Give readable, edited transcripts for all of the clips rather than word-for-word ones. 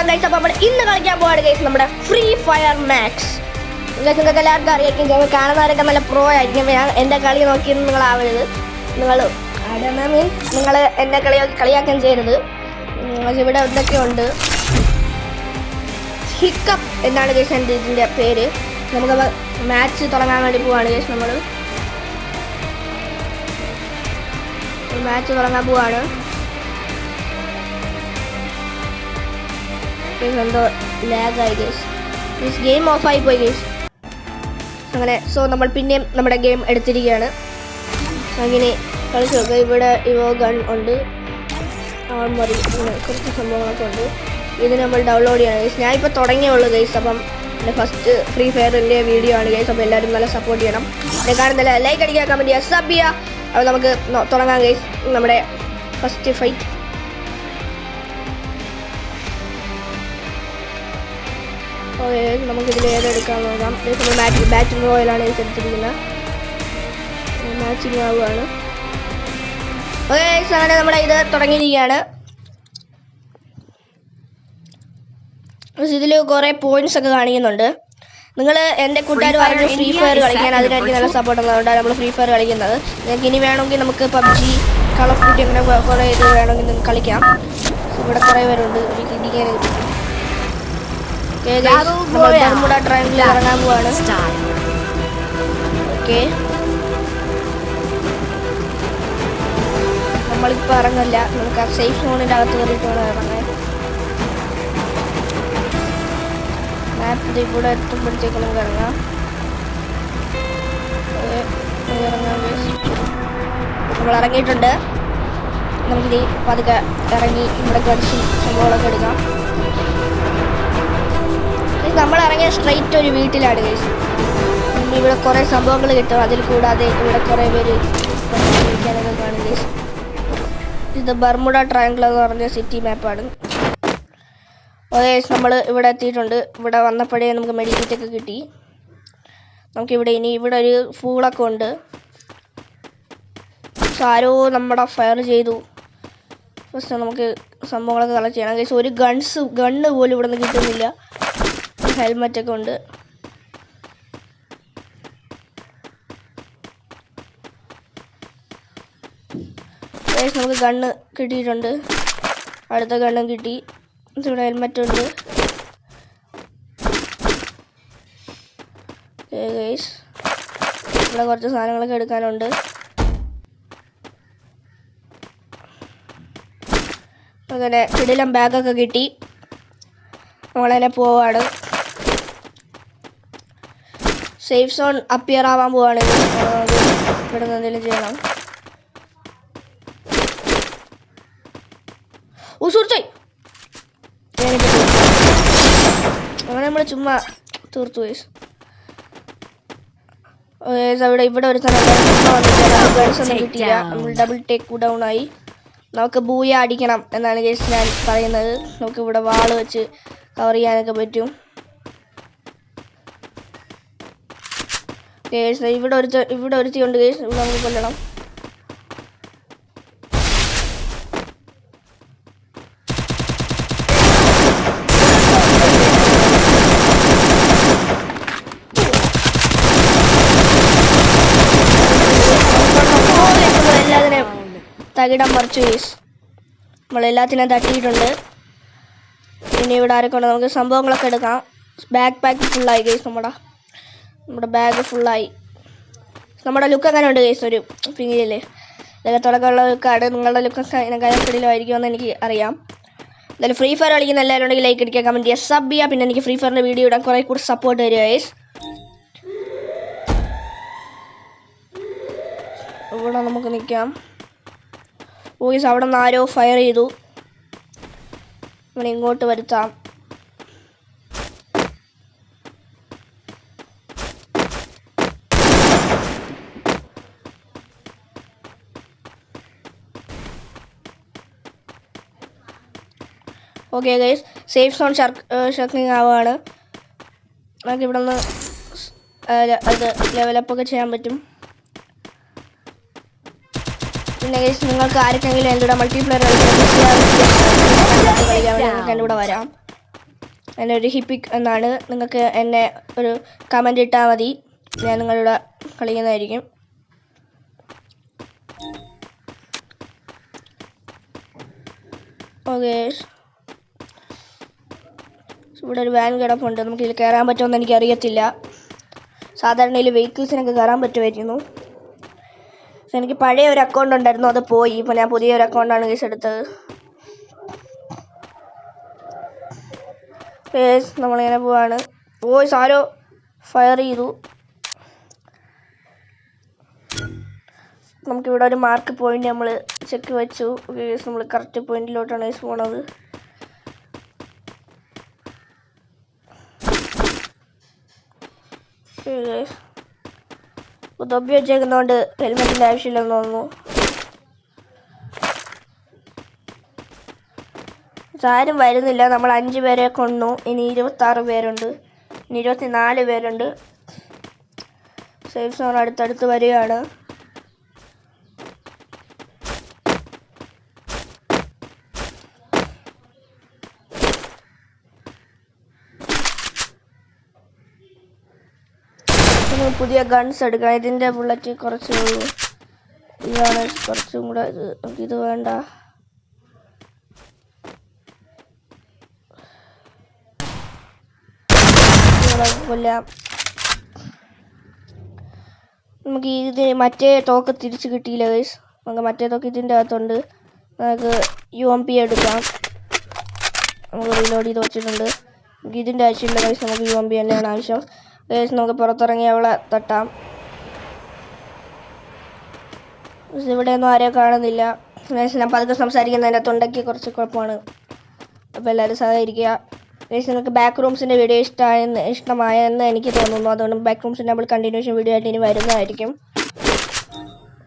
Guys. അപ്പോൾ നമ്മൾ ഇന്ന് കളിക്കാൻ പോവാണ് ഗൈസ് നമ്മുടെ ഫ്രീ ഫയർ മാക്സ്. നിങ്ങൾക്ക് എല്ലാവർക്കും അറിയാം, ഞങ്ങൾ കാണുന്നവരൊക്കെ നല്ല പ്രോ ആയിരിക്കും. ഞാൻ എൻ്റെ കളി നോക്കി നിങ്ങളാവരുത്. നിങ്ങൾ എന്നെ കളിയാക്കാൻ ചെയ്യരുത്. ഇവിടെ എന്തൊക്കെയുണ്ട്, ഹിക്കപ്പ് എന്നാണ് ഗൈസ് എൻ്റെ ഇതിൻ്റെ പേര്. നമുക്ക് മാച്ച് തുടങ്ങാൻ വേണ്ടി പോവാണ് ഗൈസ്. നമ്മൾ മാച്ച് തുടങ്ങാൻ പോവാണ്. എന്തോ ലാഗായി ഗൈസ്, ഗെയിം ഓഫായി പോയി ഗൈസ്. അങ്ങനെ നമ്മൾ പിന്നെയും നമ്മുടെ ഗെയിം എടുത്തിരിക്കുകയാണ്. അങ്ങനെ കളിച്ചു നോക്കുക. ഇവിടെ ഇവോ ഗൺ ഉണ്ട്, ആൾമറി, അങ്ങനെ കുറച്ച് സംഭവങ്ങളൊക്കെ ഉണ്ട്. ഇത് നമ്മൾ ഡൗൺലോഡ് ചെയ്യണം ഗൈസ്. ഞാൻ ഇപ്പോൾ തുടങ്ങിയുള്ളൂ ഗൈസ്. അപ്പം എൻ്റെ ഫസ്റ്റ് ഫ്രീ ഫയറിൻ്റെ വീഡിയോ ആണ് ഗൈസ്. അപ്പോൾ എല്ലാവരും നല്ല സപ്പോർട്ട് ചെയ്യണം. എന്നെ കാണുന്നില്ല, ലൈക്ക് അടിക്കുക, കമൻറ്റ് ചെയ്യുക, സബ് ചെയ്യുക. അപ്പോൾ നമുക്ക് തുടങ്ങാം ഗൈസ് നമ്മുടെ ഫസ്റ്റ് ഫൈറ്റ്. ഓക്കെ, നമുക്കിതിൽ ഏതെടുക്കാൻ നോക്കാം. ബാറ്റിംഗ് റോയലാണ് എടുത്തിരിക്കുന്നത്. മാച്ചിങ് ആവുകയാണ്. ഓക്കെ, അങ്ങനെ നമ്മുടെ ഇത് തുടങ്ങിയിരിക്കുകയാണ്. ഇതിൽ കുറേ പോയിന്റ്സ് ഒക്കെ കാണിക്കുന്നുണ്ട്. നിങ്ങൾ എൻ്റെ കൂട്ടുകാർ പറഞ്ഞു ഫ്രീ ഫയർ കളിക്കാൻ, അതിനെനിക്ക് നല്ല സപ്പോർട്ട് ഉള്ളതുകൊണ്ടാണ് നമ്മൾ ഫ്രീ ഫയർ കളിക്കുന്നത്. നിങ്ങൾക്ക് ഇനി വേണമെങ്കിൽ നമുക്ക് പബ്ജി, കളർ ഓഫ് ഡ്യൂട്ടി അങ്ങനെ കുറേ ഇത് വേണമെങ്കിൽ നിങ്ങൾക്ക് കളിക്കാം. ഇവിടെ കുറേ പേരുണ്ട്, ഒരു ഇടിക്കാൻ കിട്ടും. ബർമുഡ ട്രയാങ്കിളിൽ ഇറങ്ങാൻ പോവാണ്. ഓക്കെ, നമ്മളിപ്പോൾ ഇറങ്ങില്ല, നമുക്ക് ആ സേഫ് സോണിൻ്റെ അകത്ത് കയറിയിട്ട് വേണം ഇറങ്ങാൻ. മാപ്പ് ഇവിടെ എത്തുമ്പോഴത്തേക്ക് നമുക്ക് ഇറങ്ങാം. നമ്മൾ ഇറങ്ങിയിട്ടുണ്ട്. നമുക്കിത് പതുക്കെ ഇറങ്ങി ഇവിടെ കുറച്ച് സംഭവങ്ങളൊക്കെ എടുക്കാം. നമ്മൾ ഇറങ്ങിയ സ്ട്രൈറ്റ് ഒരു വീട്ടിലാണ് ഗൈസ്. ഇവിടെ കുറേ സംഭവങ്ങൾ കിട്ടും. അതിൽ കൂടാതെ ഇവിടെ കുറേ പേര് കളിക്കാനൊക്കെ കാണും ഗൈസ്. ഇത് ബർമുഡ ട്രയാങ്കിൾ എന്ന് പറഞ്ഞ സിറ്റി മാപ്പാണ്. ഓക്കെ, നമ്മൾ ഇവിടെ എത്തിയിട്ടുണ്ട്. ഇവിടെ വന്നപ്പോഴേ നമുക്ക് മെഡിക്കറ്റൊക്കെ കിട്ടി. നമുക്കിവിടെ ഇനി ഇവിടെ ഒരു ഫൂളൊക്കെ ഉണ്ട്. ആരോ നമ്മുടെ ഫയർ ചെയ്തു. ഫസ്റ്റ് നമുക്ക് സംഭവങ്ങളൊക്കെ കളക്ട് ചെയ്യണം ഗൈസ്. ഒരു ഗണ്ണ് പോലും ഇവിടെ നിന്ന് കിട്ടുന്നില്ല. ഹെൽമെറ്റൊക്കെ ഉണ്ട്. നമുക്ക് ഗണ്ണ് കിട്ടിയിട്ടുണ്ട്. അടുത്ത ഗണ്ണും കിട്ടി. ഇവിടെ ഹെൽമെറ്റ് ഉണ്ട്. ഇവിടെ കുറച്ച് സാധനങ്ങളൊക്കെ എടുക്കാനുണ്ട്. അങ്ങനെ കിടിലം ബാഗൊക്കെ കിട്ടി. നമ്മളതിനെ പോവാണ്. സേഫ് സോൺ അപ്പിയർ ആവാൻ പോവാണ്. ഇവിടെ നിന്ന് എന്തെങ്കിലും ചെയ്യണം. ഓ സുഹൃത്തേ, അങ്ങനെ നമ്മൾ ചുമ്മാ തീർത്തു പോയി. ഇവിടെ ഒരു ഒന്നും കിട്ടിയില്ല. നമ്മൾ ഡബിൾ ടേക്ക് ഡൗൺ ആയി. നമുക്ക് ബൂയ അടിക്കണം എന്നാണ് ഗൈസ് ഞാൻ പറയുന്നത്. നമുക്ക് ഇവിടെ വാള് വെച്ച് കവർ ചെയ്യാനൊക്കെ പറ്റും. ഇവിടെ ഒരുത്തി ഉണ്ട് ഗൈസ്. നമുക്ക് കൊല്ലണം. എല്ലാത്തിനെയും തകിടം മറിച്ചു ഗൈസ്. നമ്മളെല്ലാത്തിനെയും തട്ടിയിട്ടുണ്ട്. ഇനി ഇവിടെ ആരൊക്കെ ഉണ്ട്, നമുക്ക് സംഭവങ്ങളൊക്കെ എടുക്കാം. ബാക്ക് പാക്ക് ഫുള്ളായി ഗൈസ്. നമ്മുടെ ബാഗ് ഫുള്ളായി. നമ്മുടെ ലുക്ക് അങ്ങനെ ഉണ്ട് ഗൈസ്, ഒരു ഫിംഗിലല്ലേ. ഇതൊക്കെ തുടക്കമുള്ള ലുക്കാണ്. നിങ്ങളുടെ ലുക്കൊക്കെ ഇതിനെക്കാളും എനിക്ക് അറിയാം. എന്തായാലും ഫ്രീ ഫയർ കളിക്കുന്ന എല്ലാവരും ഉണ്ടെങ്കിൽ ലൈക്ക് അടിക്കുക, കമൻറ്റ് ചെയ്യുക, സബ് ചെയ്യുക. പിന്നെ എനിക്ക് ഫ്രീ ഫയറിൻ്റെ വീഡിയോ ഇടാൻ കുറേ കൂടി സപ്പോർട്ട് തരിക ഗൈസ്. ഇവിടെ നമുക്ക് നിൽക്കാം. ഗൈസ്, അവിടെ നിന്ന് ആരോ ഫയർ ചെയ്തു. അങ്ങനെ ഇങ്ങോട്ട് വരുത്താം. ഓക്കെ ഗൈസ്, സേഫ് സോൺ ഷർക്കിങ് ആവുകയാണ്. നമുക്ക് ഇവിടെ നിന്ന് അത് ലെവലപ്പൊക്കെ ചെയ്യാൻ പറ്റും. പിന്നെ ഗൈസ്, നിങ്ങൾക്ക് ആർക്കെങ്കിലും എൻ്റെ കൂടെ മൾട്ടിപ്ലെയർ കളിക്കാൻ എൻ്റെ കൂടെ വരാം. എന്നെ ഒരു ഹിപ്പിക് എന്നാണ്. നിങ്ങൾക്ക് എന്നെ ഒരു കമൻ്റ് ഇട്ടാൽ മതി, ഞാൻ നിങ്ങളുടെ കളിക്കുന്നതായിരിക്കും. ഓക്കെ, ഇവിടെ ഒരു വാൻ കിടപ്പുണ്ട്. നമുക്ക് ഇതിൽ കയറാൻ പറ്റുമെന്ന് എനിക്കറിയത്തില്ല. സാധാരണ ഇതിൽ വെഹിക്കിൾസിനൊക്കെ കയറാൻ പറ്റുമായിരുന്നു. എനിക്ക് പഴയ ഒരു അക്കൗണ്ട് ഉണ്ടായിരുന്നു, അത് പോയി. ഇപ്പോൾ ഞാൻ പുതിയൊരു അക്കൗണ്ടാണ് കേസ് എടുത്തത്. നമ്മളിങ്ങനെ പോവാണ്. ആരോ ഫയർ ചെയ്തു. നമുക്കിവിടെ ഒരു മാർക്ക് പോയിന്റ് നമ്മൾ ചെക്ക് വെച്ചു. നമ്മൾ കറക്റ്റ് പോയിന്റിലോട്ടാണ് പോണത്. തൊപ്പി വെച്ചേക്കുന്നതുകൊണ്ട് ഹെൽമെറ്റിൻ്റെ ആവശ്യമില്ലെന്ന് തോന്നുന്നു. ആരും വരുന്നില്ല. നമ്മൾ 5 പേരെ കൊന്നു. ഇനി 26 പേരുണ്ട്. ഇനി 24 പേരുണ്ട്. സേഫ് സോൺ അടുത്തടുത്ത് വരികയാണ്. പുതിയ ഗൺസ് എടുക്കാം. ഇതിൻ്റെ ബുള്ളറ്റ് കുറച്ച് ഇതാണ് കുറച്ചും കൂടെ. ഇത് വേണ്ട. കൊല്ലാം. നമുക്ക് ഇത് മറ്റേ തോക്ക് തിരിച്ച് കിട്ടിയില്ല ഗൈസ്. നമുക്ക് മറ്റേ തോക്ക് ഇതിൻ്റെ അകത്തുണ്ട്. നമുക്ക് UMP എടുക്കാം. നമുക്ക് റീലോഡ് ചെയ്ത് വെച്ചിട്ടുണ്ട്. നമുക്ക് ഇതിൻ്റെ ആവശ്യമില്ല ഗൈസ്, നമുക്ക് UMP തന്നെയാണ് ആവശ്യം. ഗൈസ് നമുക്ക് പുറത്തിറങ്ങി അവളെ തട്ടാം. ഇവിടെയൊന്നും ആരെയും കാണുന്നില്ല. ഗൈസ് ഞാൻ പതുക്കെ സംസാരിക്കുന്നതിൻ്റെ തൊണ്ടയ്ക്ക് കുറച്ച് കുഴപ്പമാണ്. അപ്പോൾ എല്ലാവരും സഹകരിക്കുക. ഗൈസ് നിങ്ങൾക്ക് ബാക്ക് റൂംസിൻ്റെ വീഡിയോ ഇഷ്ടമായെന്ന് എനിക്ക് തോന്നുന്നു. അതുകൊണ്ട് ബാക്ക് റൂംസിൻ്റെ നമ്മൾ കണ്ടിന്യൂഷൻ വീഡിയോ ആയിട്ട് ഇനി വരുന്നതായിരിക്കും.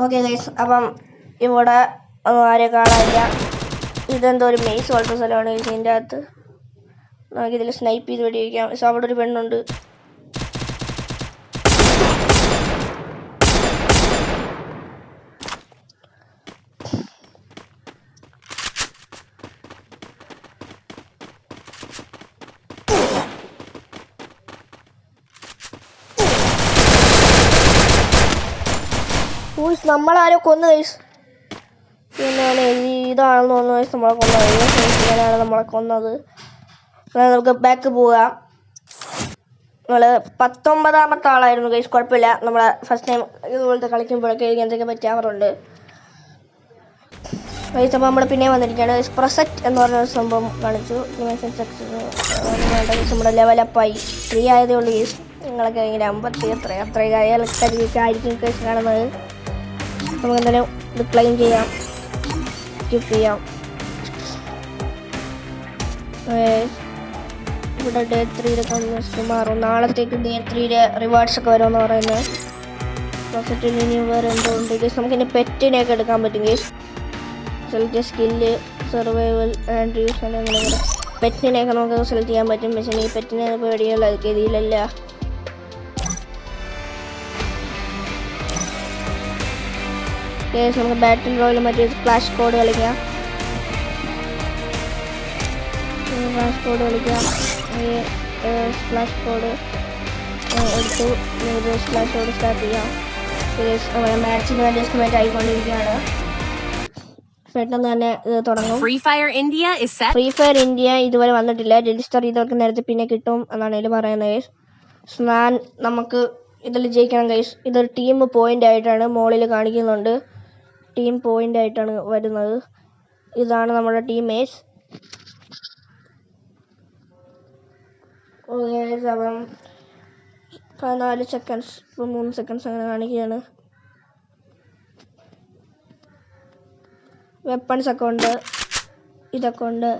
ഓക്കെ ഗൈസ്, അപ്പം ഇവിടെ ഒന്നും ആരെയും കാണാനില്ല. ഇതെന്തോ ഒരു മെയ്സ് പോലത്തെ സ്ഥലമാണ് ഗൈസ്. ഇതിൻ്റെ അകത്ത് നമുക്കിതിൽ സ്നൈപ്പ് ചെയ്ത് വെടിവെക്കാം. പക്ഷെ അവിടെ ഒരു പെണ്ണുണ്ട്. നമ്മളാരോ കൊന്നു ഗൈസ്. പിന്നെ ഇതാണെന്ന് തോന്നുന്നു ഗൈസ് നമ്മളെ കൊന്നത്. നമ്മളെ കൊന്നത്. നമുക്ക് ബാക്ക് പോകാം. നമ്മൾ 19ാമത്തെ ആളായിരുന്നു ഗൈസ്. കുഴപ്പമില്ല. നമ്മൾ ഫസ്റ്റ് ടൈം ഇതുപോലത്തെ കളിക്കുമ്പോഴൊക്കെ എന്തൊക്കെ പറ്റാറുണ്ട് ഗൈസ്. അപ്പോൾ നമ്മൾ പിന്നെ വന്നിരിക്കുകയാണ്. പ്രൊസെറ്റ് എന്ന് പറഞ്ഞൊരു സംഭവം കാണിച്ചു. നമ്മുടെ ലെവലപ്പായി 3 ആയതേ ഉള്ളൂ ഗൈസ്. നിങ്ങളൊക്കെ ഇങ്ങനെ 50 അത്രയായിരിക്കും ഗൈസ് കാണുന്നത്. നമുക്ക് എന്തായാലും ഇത് ക്ലെയിം ചെയ്യാം, സ്കിപ്പ് ചെയ്യാം. ഇവിടെ ഡേ 3 മാറും. നാളത്തേക്ക് ഡേ 3 റിവാർഡ്സ് ഒക്കെ വരുമെന്ന് പറയുന്നത്. പ്രൊസെറ്റിൽ ഇനി വേറെ എന്തോ ഉണ്ട് ഗൈസ്. നമുക്കിനി പെറ്റിനെയൊക്കെ എടുക്കാൻ പറ്റും guys. Select skill, survival and use അങ്ങനെ പെറ്റിനെയൊക്കെ നമുക്ക് സെലക്ട് ചെയ്യാൻ പറ്റും. പക്ഷേ ഈ പെറ്റിനെ പേടിയുള്ള ഗതിയിലല്ല. നമുക്ക് ബാറ്റിൽ റോയിൽ മറ്റേ ക്ലാഷ് കോഡ് കളിക്കാം. സ്പ്ലാഷ് കോഡ് എടുത്തു. സ്പ്ലാഷ് കോഡ് സ്റ്റാർട്ട് ചെയ്യാം. മാച്ചിന് വേണ്ടി എസ്റ്റിമേറ്റ് ആയിക്കൊണ്ടിരിക്കുകയാണ്. പെട്ടെന്ന് തന്നെ ഇത് തുടങ്ങും. ഫ്രീ ഫയർ ഇന്ത്യ ഇതുവരെ വന്നിട്ടില്ല. രജിസ്റ്റർ ചെയ്തവർക്ക് നേരത്തെ പിന്നെ കിട്ടും എന്നാണ് ഇതിൽ പറയുന്നത്. നമുക്ക് ഇതിൽ ജയിക്കണം ഗൈസ്. ഇതൊരു ടീം പോയിന്റ് ആയിട്ടാണ് മോളിൽ കാണിക്കുന്നുണ്ട്. ടീം പോയിന്റ് ആയിട്ടാണ് വരുന്നത്. ഇതാണ് നമ്മുടെ ടീമേഴ്സ്. അപ്പം 14 സെക്കൻഡ്സ്, 3 സെക്കൻഡ്സ് അങ്ങനെ കാണിക്കുകയാണ്. വെപ്പൺസ് ഒക്കെ ഉണ്ട്, ഇതൊക്കെ ഉണ്ട്.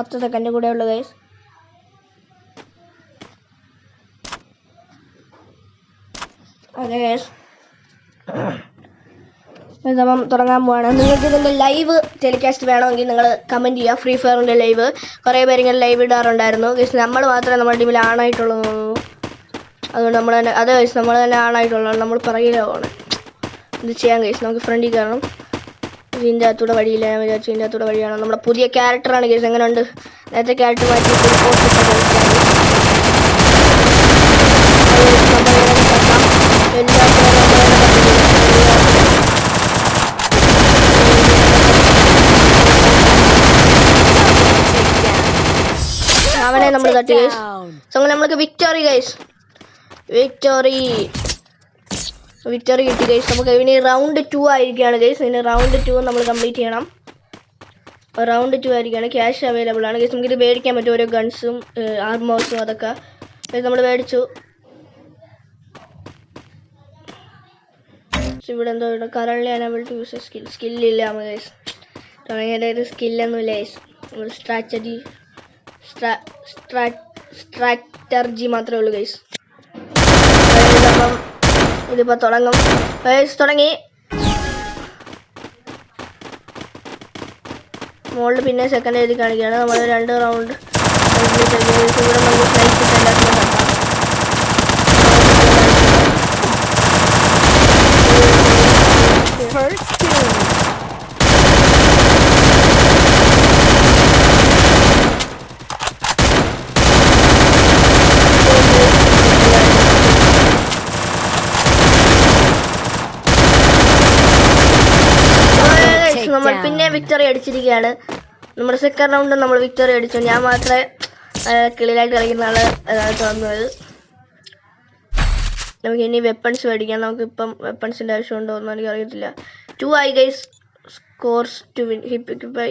10 സെക്കൻഡ് കൂടെ ഉള്ളു ഗൈസ്. അതെ ഗൈസ്, ഇതപ്പം തുടങ്ങാൻ പോവാണ്. നിങ്ങൾക്ക് ഇതിൻ്റെ ലൈവ് ടെലികാസ്റ്റ് വേണമെങ്കിൽ നിങ്ങൾ കമൻറ്റ് ചെയ്യുക. ഫ്രീ ഫയറിൻ്റെ ലൈവ് കുറേ പേര് ഇങ്ങനെ ലൈവ് ഇടാറുണ്ടായിരുന്നു ഗൈസ്. നമ്മൾ മാത്രമേ നമ്മുടെ ടീമിൽ ആണായിട്ടുള്ളൂ തോന്നുന്നു. അതുകൊണ്ട് നമ്മൾ തന്നെ നമ്മൾ തന്നെ ആണായിട്ടുള്ളൂ. നമ്മൾ പറയില്ല പോകണം. ഇത് ചെയ്യാൻ ഗൈസ്. നമുക്ക് ഫ്രണ്ടിൽ കയറണം. ഇതിൻ്റെ അകത്തൂടെ വഴിയില്ല, ഞാൻ വിചാരിച്ചു ഇതിൻ്റെ അകത്തൂടെ വഴിയാണ്. നമ്മുടെ പുതിയ ക്യാരക്ടറാണ് ഗൈസ്. എങ്ങനെയുണ്ട്? നേരത്തെ ക്യാരക്ടർ മാറ്റി അവനെ നമ്മൾ തട്ടി ഗൈസ്. സോ അങ്ങനെ നമ്മൾക്ക് വിക്ടറി ഗൈസ്, വിക്ടറി കിട്ടി ഗൈസ്. നമുക്ക് ഇനി റൗണ്ട് 2 ആയിരിക്കുകയാണ് ഗൈസ്. ഇനി റൗണ്ട് 2 നമ്മൾ കംപ്ലീറ്റ് ചെയ്യണം. റൗണ്ട് 2 ആയിരിക്കുകയാണ്. ക്യാഷ് അവൈലബിൾ ആണ് ഗൈസ്. നമുക്കിത് മേടിക്കാൻ പറ്റും, ഓരോ ഗൺസും ആർമേഴ്സും അതൊക്കെ നമ്മൾ മേടിച്ചു. ഇവിടെ എന്തോ കറൻലി അനേബിൾ ടു യൂസ് സ്കില്ലില്ല ഗൈസ്. തുടങ്ങിയ ഒരു സ്കില്ലൊന്നുമില്ല ഗൈസ്. നമ്മൾ സ്ട്രാറ്റർജി മാത്രമേ ഉള്ളൂ ഗൈസ്. അപ്പം ഇതിപ്പോൾ തുടങ്ങും ഗൈസ്. തുടങ്ങി. മുകളിൽ പിന്നെ സെക്കൻഡ് എഴുതി കാണിക്കുകയാണ്. നമ്മൾ 2 റൗണ്ട് ഇവിടെ നമുക്ക് ഫ്ലൈറ്റ് എല്ലാത്തിനും നടത്താം. നമ്മൾ പിന്നെ വിക്ടറി അടിച്ചിരിക്കുകയാണ്. നമ്മുടെ സെക്കൻഡ് റൗണ്ട് നമ്മൾ വിക്ടറി അടിച്ചു. ഞാൻ മാത്രമേ കിളിയിലായിട്ട് കളിക്കുന്ന ആള് തോന്നുന്നത്. നമുക്ക് ഇനി വെപ്പൺസ് മേടിക്കാം. നമുക്കിപ്പം വെപ്പൺസിൻ്റെ ആവശ്യമുണ്ടോ എന്ന് എനിക്ക് അറിയത്തില്ല. 2 ആയി ഗൈസ്. സ്കോർസ് ടു വിൻ ഹിപ്പിക്കിപ്പൈ.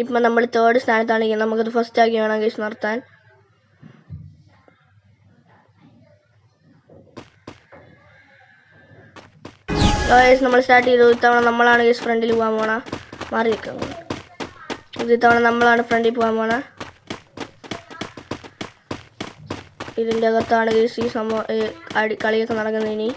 ഇപ്പം നമ്മൾ 3rd സ്ഥാനത്താണ് ഇരിക്കുന്നത്. നമുക്കത് ഫസ്റ്റ് ആക്കി വേണം ഗൈസ് നിർത്താൻ. നമ്മൾ സ്റ്റാർട്ട് ചെയ്തു. ഇത്തവണ നമ്മളാണ് ഗൈസ് ഫ്രണ്ടിൽ പോകാൻ പോണ. മാറി നിൽക്കാം. ഇത്തവണ നമ്മളാണ് ഫ്രണ്ടിൽ പോകാൻ പോണ. ഇതിൻ്റെ അകത്താണ് ഗൈസ് ഈ കളിയൊക്കെ നടക്കുന്നത്. ഇനി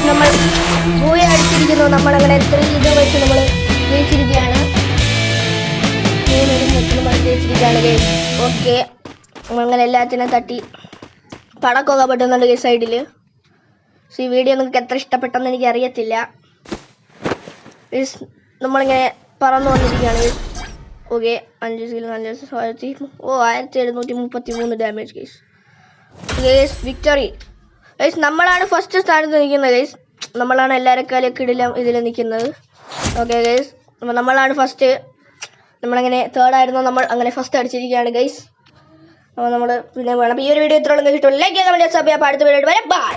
നമ്മൾ ബൂയ അടിച്ചിരിക്കുന്നു. നമ്മളങ്ങനെ 3 ഇത് വെച്ച് നമ്മൾ ജയിച്ചിരിക്കുകയാണ്. 3 നമ്മൾ ജയിച്ചിരിക്കുകയാണ് ഗൈസ്. ഓക്കെ, നമ്മളങ്ങനെ എല്ലാത്തിനും തട്ടി പടക്കൊക്കെ പറ്റുന്നുണ്ട് ഗൈസ് സൈഡിൽ. സോ ഈ വീഡിയോ നിങ്ങൾക്ക് എത്ര ഇഷ്ടപ്പെട്ടെന്ന് എനിക്ക് അറിയത്തില്ല. നമ്മളിങ്ങനെ പറന്നു വന്നിരിക്കുകയാണ് guys. Okay, 5 kilo 1733 damage guys. Guys victory guys. നമ്മളാണ് ഫസ്റ്റ് സ്ഥാനത്ത് നിൽക്കുന്നത് ഗൈസ്. നമ്മളാണ് എല്ലാവരെക്കാളും കിടിലം ഇതിൽ നിൽക്കുന്നത്. ഓക്കെ ഗൈസ്, അപ്പോൾ നമ്മളാണ് ഫസ്റ്റ്. നമ്മളങ്ങനെ 3rd ആയിരുന്നു. നമ്മൾ അങ്ങനെ ഫസ്റ്റ് അടിച്ചിരിക്കുകയാണ് ഗൈസ്. അപ്പോൾ നമ്മൾ പിന്നെ വേണം. ഈ ഒരു വീഡിയോ ഇത്രയോളം കിട്ടും. ലൈക്ക് ചെയ്യാൻ വേണ്ടി സബ്സ്ക്രൈബ്. അടുത്ത വീഡിയോ വരെ ബൈ.